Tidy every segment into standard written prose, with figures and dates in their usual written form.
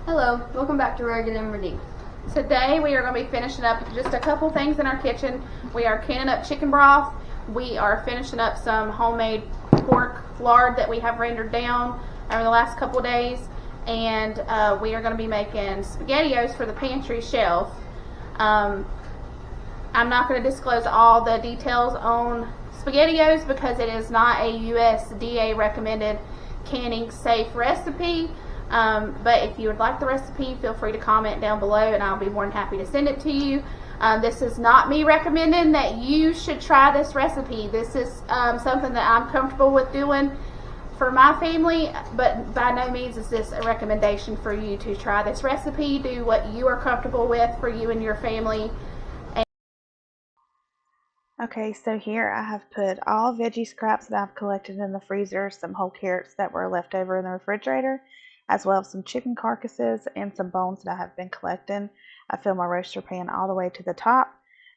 Hello, welcome back to Rugged and Redeemed. Today we are going to be finishing up just a couple things in our kitchen. We are canning up chicken broth. We are finishing up some homemade pork lard that we have rendered down over the last couple of days. And we are going to be making SpaghettiOs for the pantry shelf. I'm not going to disclose all the details on SpaghettiOs because it is not a USDA recommended canning safe recipe. But if you would like the recipe, feel free to comment down below and I'll be more than happy to send it to you. This is not me recommending that you should try this recipe. This is something that I'm comfortable with doing for my family, but by no means is this a recommendation for you to try this recipe. Do what you are comfortable with for you and your family. Okay, so here I have put all veggie scraps that I've collected in the freezer, some whole carrots that were left over in the refrigerator, as well as some chicken carcasses and some bones that I have been collecting. I fill my roaster pan all the way to the top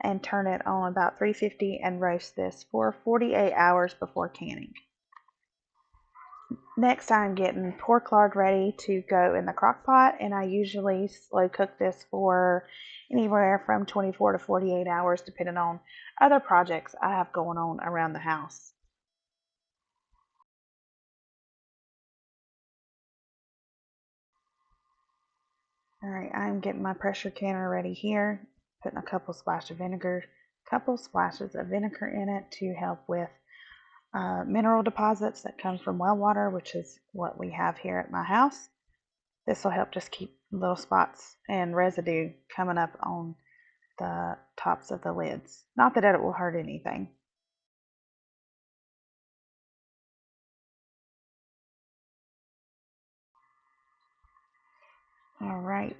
and turn it on about 350 and roast this for 48 hours before canning. Next, I'm getting pork lard ready to go in the crock pot, and I usually slow cook this for anywhere from 24 to 48 hours, depending on other projects I have going on around the house. All right, I'm getting my pressure canner ready here, putting a couple splashes of vinegar in it to help with mineral deposits that come from well water, which is what we have here at my house. This will help just keep little spots and residue coming up on the tops of the lids. Not that it will hurt anything. All right,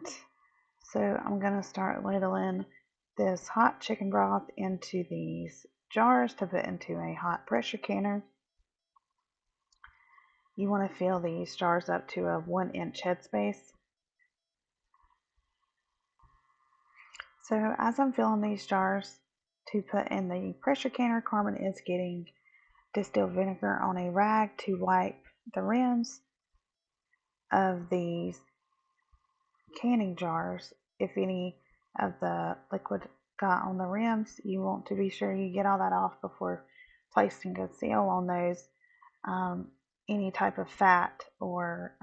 so I'm going to start ladling this hot chicken broth into these jars to put into a hot pressure canner. You want to fill these jars up to a 1-inch headspace. So as I'm filling these jars to put in the pressure canner, Carmen is getting distilled vinegar on a rag to wipe the rims of these canning jars. If any of the liquid got on the rims, you want to be sure you get all that off before placing a seal on those. Any type of fat or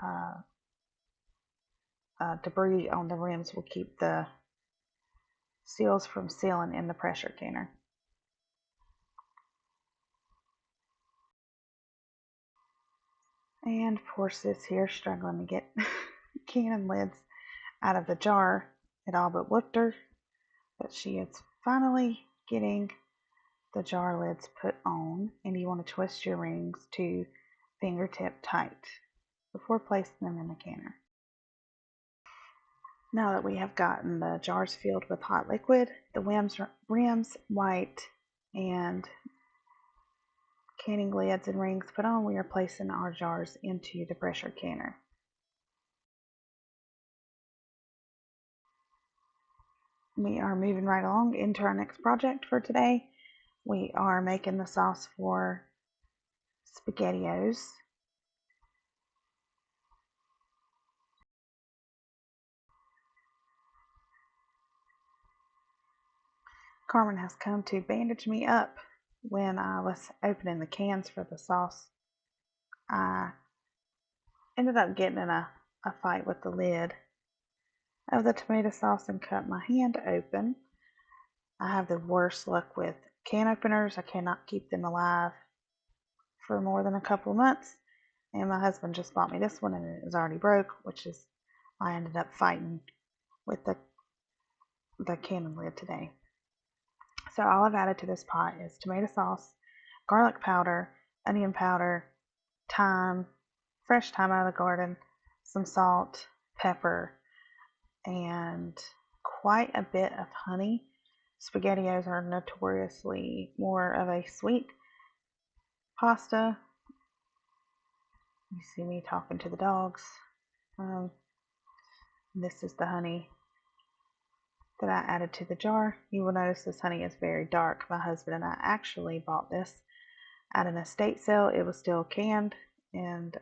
debris on the rims will keep the seals from sealing in the pressure canner. And of course this here struggling to get cannon lids out of the jar. It all but whooped her, but she is finally getting the jar lids put on, and you want to twist your rings to fingertip tight before placing them in the canner. Now that we have gotten the jars filled with hot liquid, the rims, white, and canning lids and rings put on, we are placing our jars into the pressure canner. We are moving right along into our next project for today. We are making the sauce for SpaghettiOs. Carmen has come to bandage me up when I was opening the cans for the sauce. I ended up getting in a fight with the lid of the tomato sauce and cut my hand open. I have the worst luck with can openers. I cannot keep them alive for more than a couple of months. And my husband just bought me this one and it is already broke, which is I ended up fighting with the cannon lid today. So all I've added to this pot is tomato sauce, garlic powder, onion powder, thyme, fresh thyme out of the garden, some salt, pepper, and quite a bit of honey. SpaghettiOs are notoriously more of a sweet pasta. You see me talking to the dogs. This is the honey that I added to the jar. You will notice this honey is very dark. My husband and I actually bought this at an estate sale. It was still canned and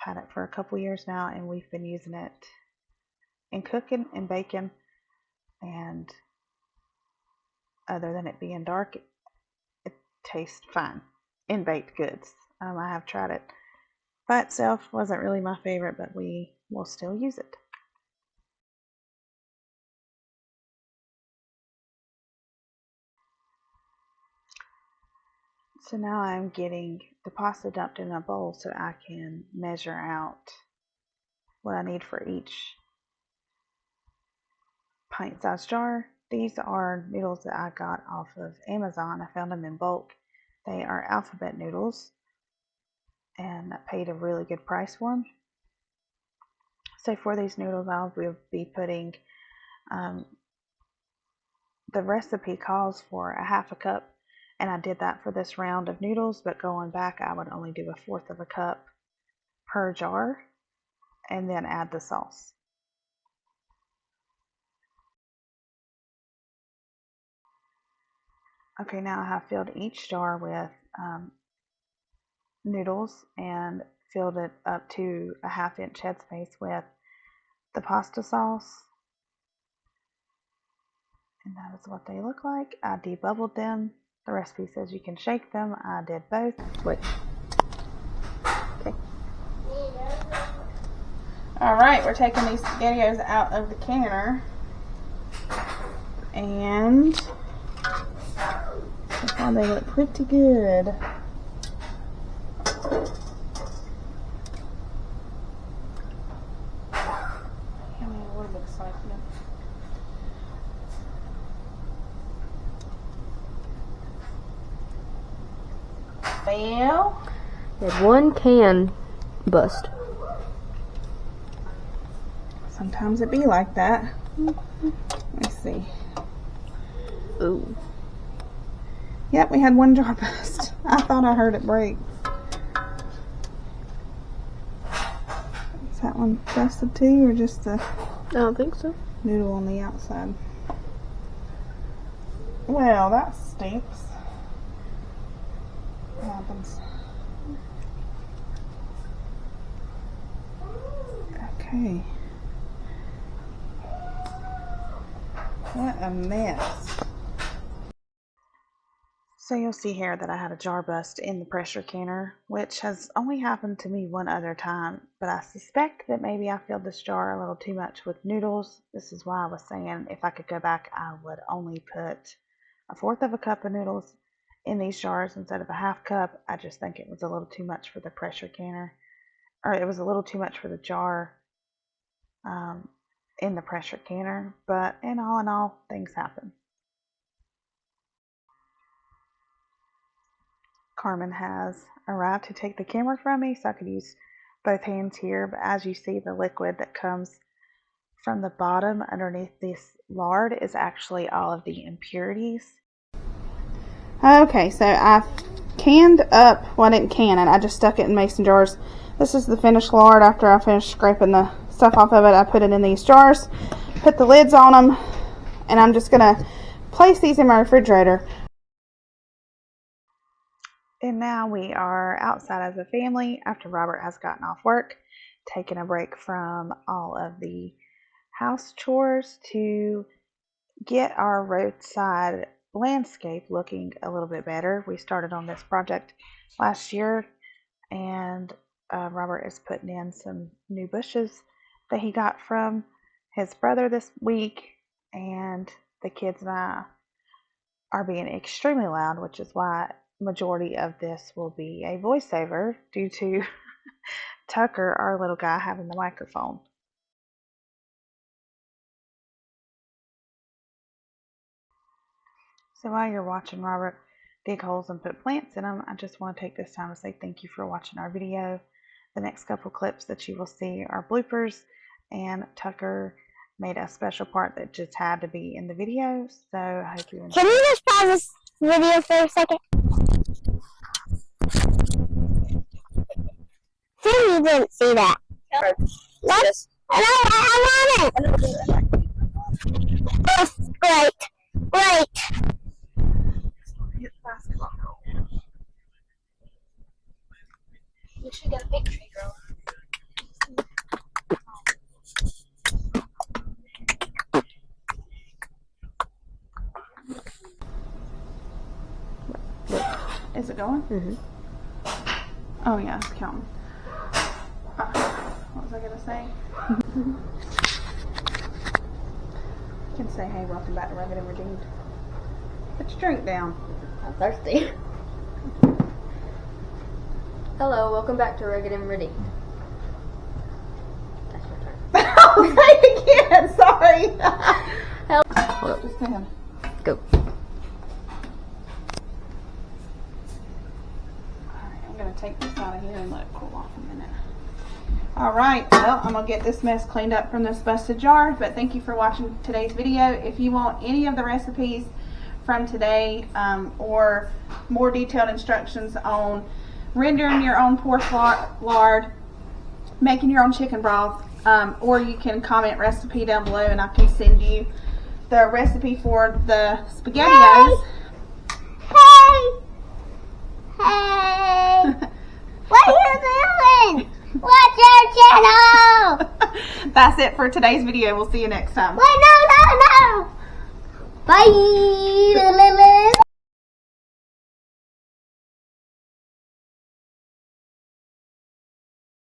had it for a couple years now, and we've been using it in cooking and baking. And other than it being dark, it tastes fine in baked goods. I have tried it by itself, wasn't really my favorite, but we will still use it. So now I'm getting the pasta dumped in a bowl so I can measure out what I need for each pint-sized jar. These are noodles that I got off of Amazon. I found them in bulk. They are alphabet noodles, and I paid a really good price for them. So for these noodles, I will be putting, the recipe calls for a half a cup, and I did that for this round of noodles, but going back, I would only do a fourth of a cup per jar, and then add the sauce. Okay, now I have filled each jar with noodles and filled it up to a ½ inch headspace with the pasta sauce. And that is what they look like. I debubbled them. The recipe says you can shake them. I did both. Wait. Okay. Alright, we're taking these SpaghettiOs out of the canner. And so far they look pretty good. Well, Had one can bust. sometimes it be like that. Let me see. Ooh. Yep, we had one jar bust. I thought I heard it break. Is that one busted too, or just the I don't think so. noodle on the outside? Well, that stinks. What happens? Okay. What a mess. So you'll see here that I had a jar bust in the pressure canner, which has only happened to me one other time, but I suspect that maybe I filled this jar a little too much with noodles. This is why I was saying if I could go back, I would only put a fourth of a cup of noodles in these jars instead of a half cup. I just think it was a little too much for the pressure canner, or it was a little too much for the jar in the pressure canner, but in all, things happen. Carmen has arrived to take the camera from me so I could use both hands here, but as you see, the liquid that comes from the bottom underneath this lard is actually all of the impurities. Okay, so I canned up, well, I didn't can it, I just stuck it in mason jars. This is the finished lard. After I finished scraping the stuff off of it, I put it in these jars, put the lids on them, and I'm just going to place these in my refrigerator. And now we are outside as a family after Robert has gotten off work, taking a break from all of the house chores to get our roadside landscape looking a little bit better. We started on this project last year, and Robert is putting in some new bushes that he got from his brother this week, and the kids and I are being extremely loud, which is why majority of this will be a voiceover due to Tucker, our little guy, having the microphone. So while you're watching Robert dig holes and put plants in them, I just want to take this time to say thank you for watching our video. The next couple clips that you will see are bloopers, and Tucker made a special part that just had to be in the video, so I hope you enjoy. Can you just pause this video for a second? See, you didn't see that. Let's, I want it. Oh, great. You should get a picture, girl. Is it going? Mhm. Oh yeah, it's counting. What was I gonna say? You can say, hey, welcome back to Rugged and Redeemed. Put your drink down. I'm thirsty. Hello, welcome back to Rugged and Redeemed. That's your turn. I'll say it again. Sorry. Help. Just stand. Go. Alright, I'm going to take this out of here and let it cool off a minute. Alright, well, I'm going to get this mess cleaned up from this busted jar, but thank you for watching today's video. If you want any of the recipes from today or more detailed instructions on rendering your own pork lard, making your own chicken broth, or you can comment recipe down below and I can send you the recipe for the SpaghettiOs. Hey! What are you doing? Watch our channel! That's it for today's video. We'll see you next time. Wait, no! Bye!